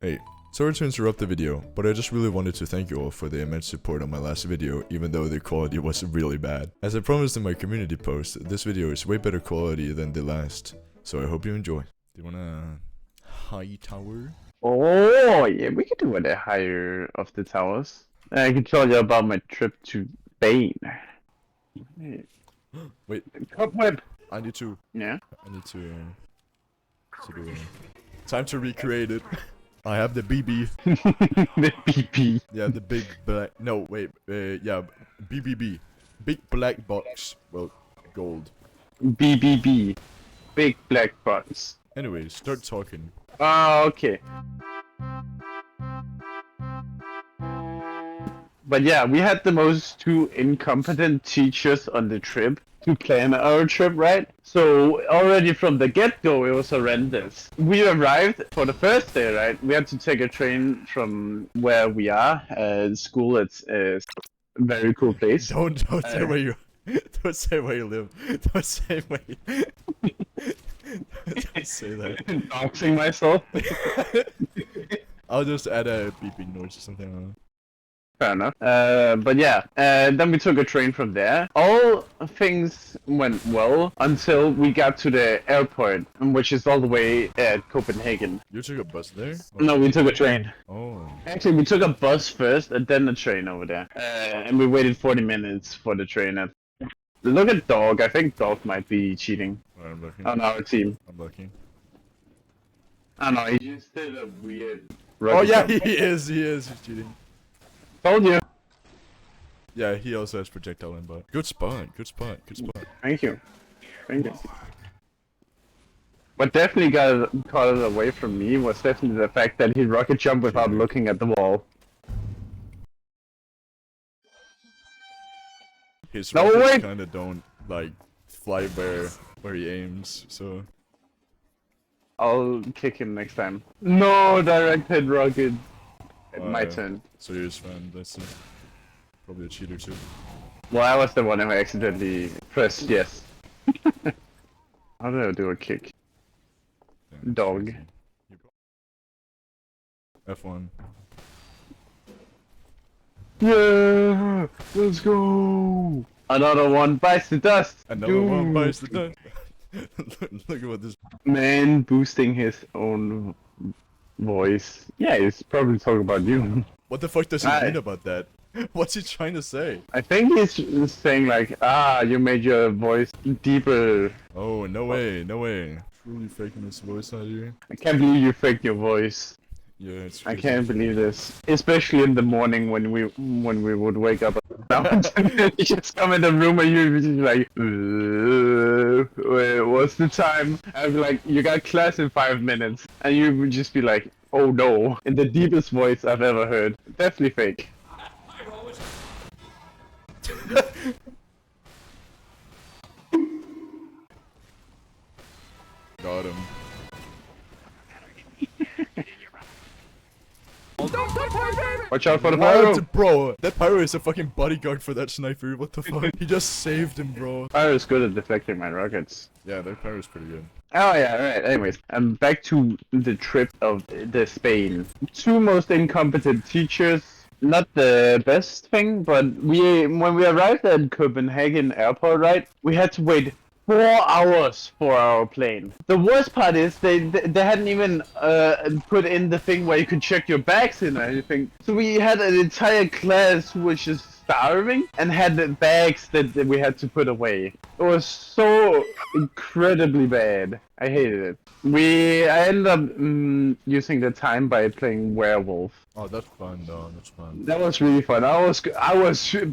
Hey, sorry to interrupt the video, but I just really wanted to thank you all for the immense support on my last video, even though the quality was really bad. As I promised in my community post, this video is way better quality than the last, so I hope you enjoy. Do you wanna... high tower? Oh, yeah, we could do the higher of the towers. I can tell you about my trip to Spain. Wait, Cobweb! I need to... Yeah? I need to do it. Time to recreate it. I have the BB. The BP. Yeah, the big black... No, wait. Yeah, BBB. Big black box. Well, gold. BBB. Big black box. Anyway, start talking. Oh, okay. But yeah, we had the most two incompetent teachers on the trip to plan our trip, right? So already from the get-go, it was horrendous. We arrived for the first day, right? We had to take a train from where we are. School, it's a very cool place. Don't say where you... Don't say where you live. Don't say where you... Don't say that. Doxing myself. I'll just add a beeping noise or something. Fair enough. But yeah, then we took a train from there. All things went well until we got to the airport, which is all the way at Copenhagen. You took a bus there? No, we took a train. Oh. Actually, we took a bus first and then a train over there. And we waited 40 minutes for the train. Look at Dog. I think Dog might be cheating I'm looking. on our team. I'm looking. I don't know, he just did a weird... Oh yeah, he is. He's cheating. Told you. Yeah, he also has projectile inbot. Good spot. Good spot. Good spot. Thank you. Thank you. What definitely caught it away from me was definitely the fact that he rocket jumped without looking at the wall. His No, rockets wait! kinda don't, like, fly where he aims, so... I'll kick him next time. No, direct hit rocket. My turn. So you're just fan, that's probably a cheater too. Well, I was the one who accidentally pressed yes. How do I do a kick? Yeah, Dog. F1. Yeah! Let's go! Another one bites the dust! Another one bites the dust. Look at what this... Man boosting his own voice. Yeah, he's probably talking about you. What the fuck does he mean about that? What's he trying to say? I think he's saying like, you made your voice deeper. Oh, no way, no way. Truly faking his voice out here. I can't believe you faked your voice. Yeah, it's I crazy. can't believe this. Especially in the morning when we would wake up and you just come in the room and you're just like, wait, what's the time? I'd be like, you got class in 5 minutes. And you would just be like, oh no. In the deepest voice I've ever heard. Definitely fake. Got him. Watch out for the pyro! What? Bro, that pyro is a fucking bodyguard for that sniper. What the fuck? He just saved him, bro. Pyro is good at deflecting my rockets. Yeah, that pyro's pretty good. Oh yeah, right. Anyways, I'm back to the trip of the Spain. Two most incompetent teachers. Not the best thing, but when we arrived at Copenhagen airport, right, we had to wait 4 hours for our plane. The worst part is they hadn't even put in the thing where you could check your bags in or anything. So we had an entire class who was just starving and had the bags that we had to put away. It was so incredibly bad. I hated it. I ended up using the time by playing werewolf. Oh, that's fun though. That's fun. That was really fun. I was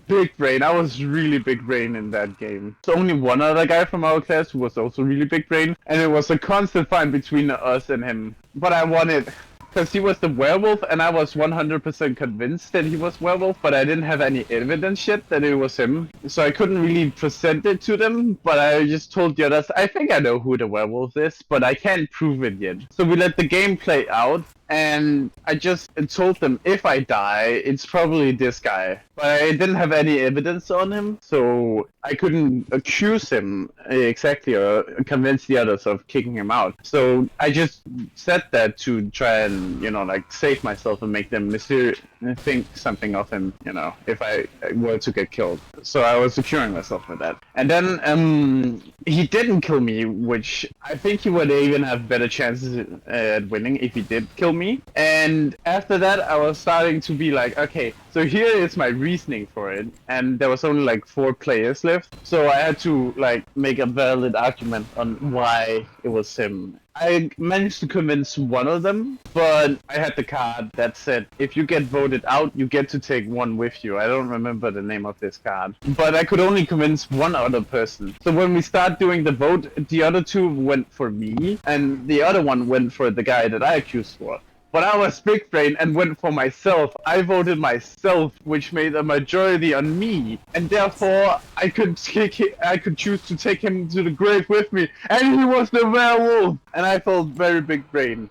big brain. I was really big brain in that game. There's only one other guy from our class who was also really big brain, and it was a constant fight between us and him. But I won it. Because he was the werewolf, and I was 100% convinced that he was werewolf, but I didn't have any evidence yet that it was him. So I couldn't really present it to them, but I just told the others, I think I know who the werewolf is, but I can't prove it yet. So we let the game play out, and I just told them if I die, it's probably this guy. But I didn't have any evidence on him, so I couldn't accuse him exactly or convince the others of kicking him out. So I just said that to try and, you know, like save myself and make them think something of him, you know, if I were to get killed. So I was securing myself with that. And then he didn't kill me, which I think he would even have better chances at winning if he did kill me. And after that, I was starting to be like, okay, so here is my reasoning for it. And there was only like 4 players left. So I had to like make a valid argument on why it was him. I managed to convince one of them, but I had the card that said, if you get voted out, you get to take one with you. I don't remember the name of this card. But I could only convince one other person. So when we start doing the vote, the other 2 went for me, and the other one went for the guy that I accused for. But I was big brain and went for myself. I voted myself, which made a majority on me, and therefore I could choose to take him to the grave with me, and he was the werewolf. And I felt very big brain.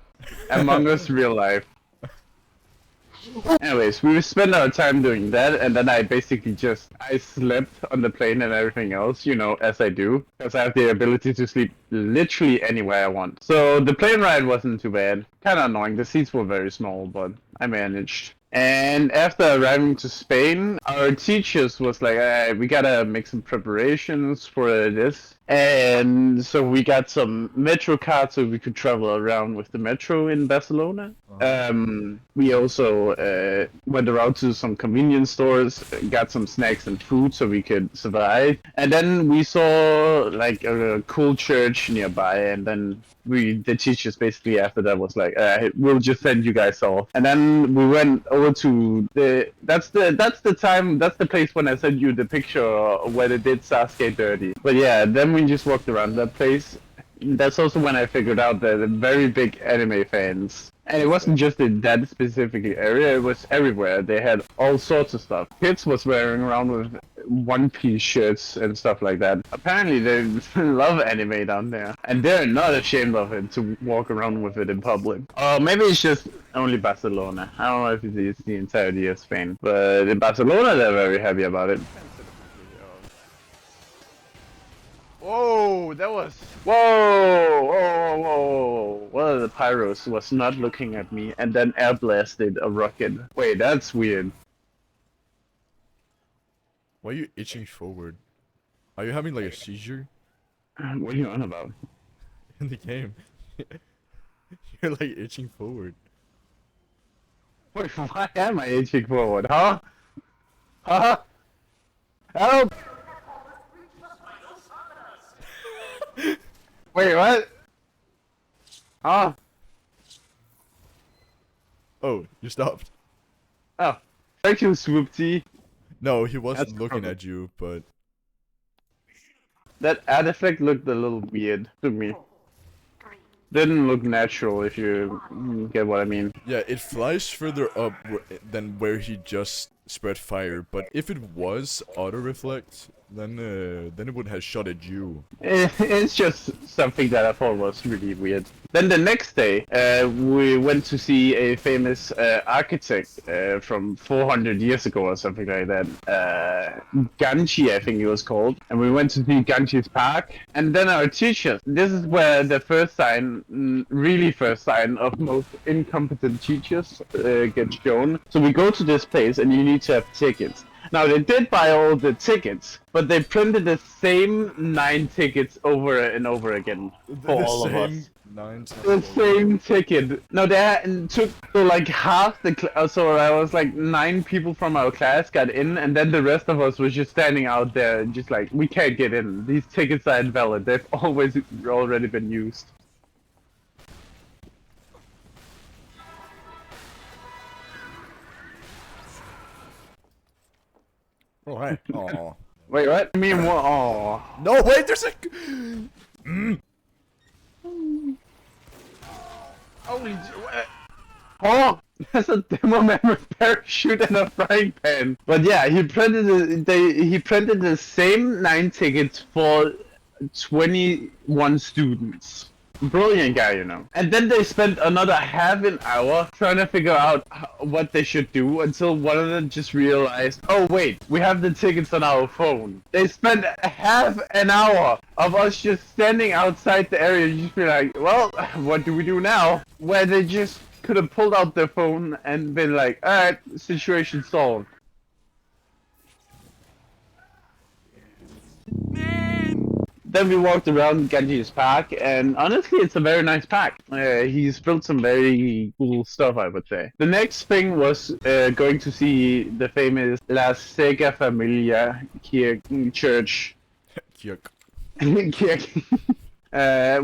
Among Us real life. Anyways, we spent our time doing that, and then I basically I slept on the plane and everything else, you know, as I do, because I have the ability to sleep literally anywhere I want. So the plane ride wasn't too bad. Kind of annoying, the seats were very small, but I managed. And after arriving to Spain, our teachers was like, we gotta make some preparations for this. And so we got some metro cards so we could travel around with the metro in Barcelona. We also went around to some convenience stores, got some snacks and food so we could survive. And then we saw like a cool church nearby, and then the teachers basically after that was like, we'll just send you guys off. And then we went over to that's the place when I sent you the picture where they did Sasuke dirty. But yeah, then we just walked around that place. That's also when I figured out that they're very big anime fans. And it wasn't just in that specific area, it was everywhere. They had all sorts of stuff. Kids was wearing around with one-piece shirts and stuff like that. Apparently they love anime down there. And they're not ashamed of it to walk around with it in public. Or maybe it's just only Barcelona. I don't know if it's the entirety of Spain. But in Barcelona they're very happy about it. Whoa, that was... Whoa, whoa, whoa. One of the pyros was not looking at me and then air blasted a rocket. Wait, that's weird. Why are you itching forward? Are you having like a seizure? What are you on about? In the game. You're like itching forward. Wait, why am I itching forward, huh? Huh? Help! Wait, what? Huh? Oh, you stopped. Oh, thank you, Swoopty. No, he wasn't That's looking cool. at you, but... That ad effect looked a little weird to me. Didn't look natural, if you get what I mean. Yeah, it flies further up than where he just spread fire, but if it was auto-reflect, then it would have shot at you. It's just something that I thought was really weird. Then the next day, we went to see a famous architect from 400 years ago or something like that. Ganji, I think it was called. And we went to see Ganji's park. And then our teachers, this is where the first sign, really first sign of most incompetent teachers gets shown. So we go to this place and you need to have tickets. Now they did buy all the tickets, but they printed the same 9 tickets over and over again for all of us. The same ticket. No, they took like half the so I was like 9 people from our class got in, and then the rest of us was just standing out there, just like, we can't get in. These tickets are invalid. They've already been used. Oh, hey. Aw. Wait, what? I mean, what? Oh. No, wait, there's a... Holy... Oh! There's a demo man with parachute and a frying pan. But yeah, he printed the same 9 tickets for 21 students. Brilliant guy, you know. And then they spent another half an hour trying to figure out what they should do until one of them just realized, oh wait, we have the tickets on our phone. They spent half an hour of us just standing outside the area, just be like, well, what do we do now? Where they just could have pulled out their phone and been like, alright, situation solved. Then we walked around Ganges Park, and honestly, it's a very nice park. He's built some very cool stuff, I would say. The next thing was going to see the famous La Sega Familia Church. Kirk.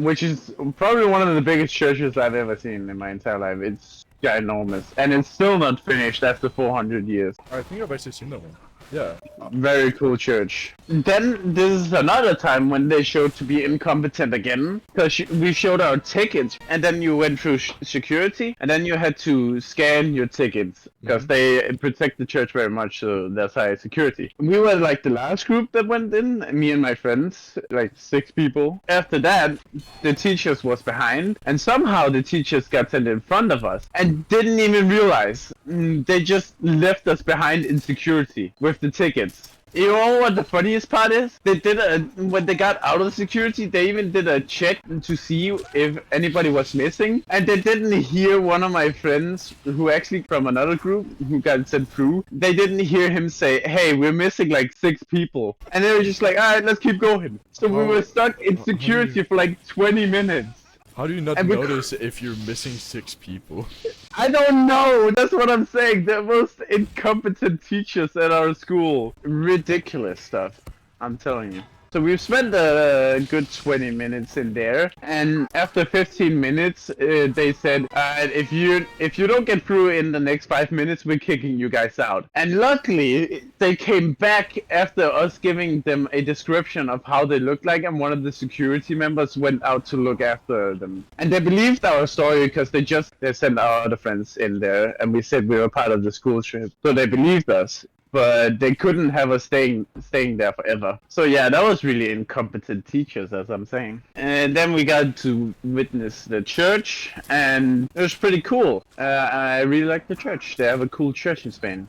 Which is probably one of the biggest churches I've ever seen in my entire life. It's ginormous, and it's still not finished after 400 years. I think I've actually seen that one. Yeah. Very cool church. Then this is another time when they showed to be incompetent again, because we showed our tickets, and then you went through security, and then you had to scan your tickets, because they protect the church very much, so that's high security. We were like the last group that went in, me and my friends, like 6 people. After that, the teachers was behind, and somehow the teachers got sent in front of us, and didn't even realize. They just left us behind in security with the tickets. You know what the funniest part is? They did when they got out of security, they even did a check to see if anybody was missing, and they didn't hear one of my friends, who actually from another group, who got sent through, they didn't hear him say, hey, we're missing like 6 people. And they were just like, alright, let's keep going. So we were stuck in security for like 20 minutes. How do you not notice if you're missing 6 people? I don't know, that's what I'm saying. The most incompetent teachers at our school. Ridiculous stuff, I'm telling you. So we've spent a good 20 minutes in there, and after 15 minutes, they said, if you don't get through in the next 5 minutes, we're kicking you guys out. And luckily, they came back after us giving them a description of how they looked like, and one of the security members went out to look after them. And they believed our story because they sent our other friends in there, and we said we were part of the school trip. So they believed us. But they couldn't have us staying there forever. So yeah, that was really incompetent teachers, as I'm saying. And then we got to witness the church, and it was pretty cool. I really like the church. They have a cool church in Spain.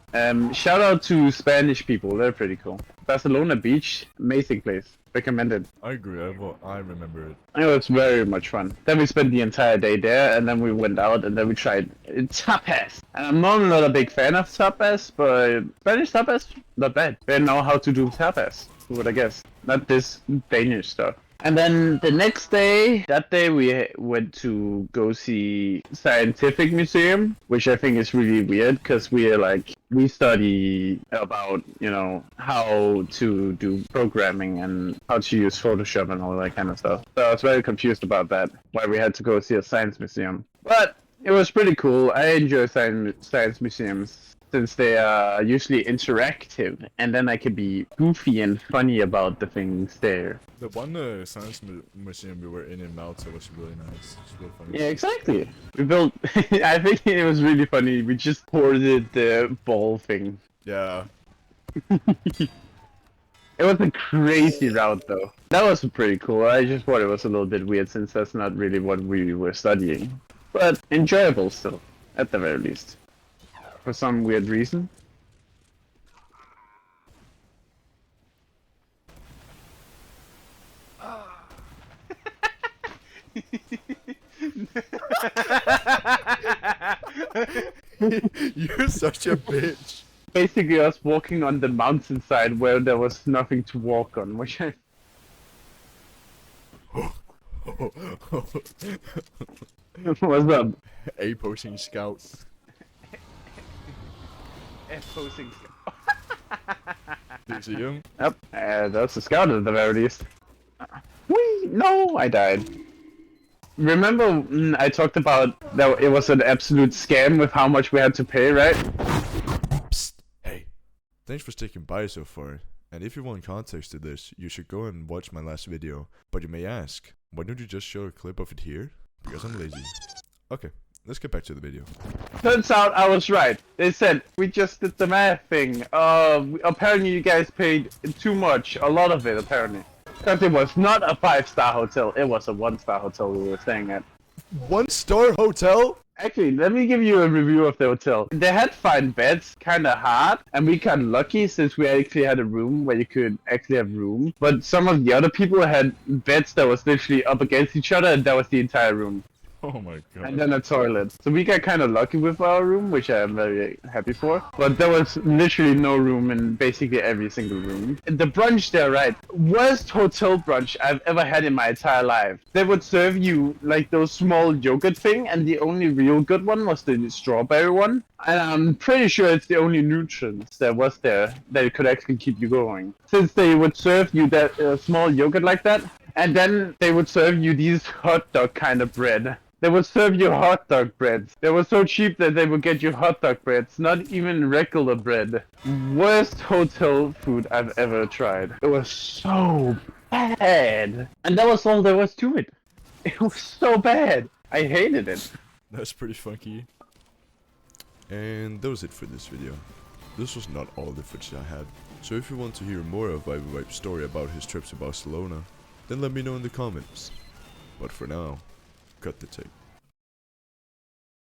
Shout out to Spanish people, they're pretty cool. Barcalona Beach, amazing place. Recommended. I agree, I remember it. It was very much fun. Then we spent the entire day there, and then we went out, and then we tried tapas. And I'm normally not a big fan of tapas, but Spanish tapas, not bad. They know how to do tapas, who would I guess? Not this Danish stuff. And then the next day, that day we went to go see Scientific Museum, which I think is really weird, because we study about, you know, how to do programming and how to use Photoshop and all that kind of stuff. So I was very confused about that, why we had to go see a science museum. But it was pretty cool. I enjoy science museums, since they are usually interactive, and then I can be goofy and funny about the things there. The one science museum we were in Malta was really nice. It's really funny. Yeah, exactly. We built. I think it was really funny. We just ported the ball thing. Yeah. It was a crazy route, though. That was pretty cool. I just thought it was a little bit weird, since that's not really what we were studying. But enjoyable still, at the very least. For some weird reason. You're such a bitch. Basically us walking on the mountainside where there was nothing to walk on, which I... What's up? A posing scout. Posing. Did you see him? Yep, that's a scout at the very least. Whee! No, I died. Remember I talked about that it was an absolute scam with how much we had to pay, right? Psst, hey. Thanks for sticking by so far. And if you want context to this, you should go and watch my last video. But you may ask, why don't you just show a clip of it here? Because I'm lazy. Okay. Let's get back to the video. Turns out I was right. They said, we just did the math thing. Apparently you guys paid too much. A lot of it, apparently. Because it was not a 5-star hotel, it was a 1-star hotel we were staying at. 1-star hotel? Actually, let me give you a review of the hotel. They had fine beds, kinda hard, and we got lucky since we actually had a room where you could actually have room. But some of the other people had beds that was literally up against each other, and that was the entire room. Oh my god. And then a toilet. So we got kind of lucky with our room, which I am very happy for. But there was literally no room in basically every single room. The brunch there, right? Worst hotel brunch I've ever had in my entire life. They would serve you like those small yogurt thing, and the only real good one was the strawberry one. And I'm pretty sure it's the only nutrients that was there that could actually keep you going. Since they would serve you that small yogurt like that, and then they would serve you these hot dog kind of bread. They would serve you hot dog breads. They were so cheap that they would get you hot dog breads, not even regular bread. Worst hotel food I've ever tried. It was so bad. And that was all there was to it. It was so bad. I hated it. That's pretty funky. And that was it for this video. This was not all the footage I had. So if you want to hear more of Vibovibs' story about his trip to Barcelona, then let me know in the comments. But for now, cut the tape.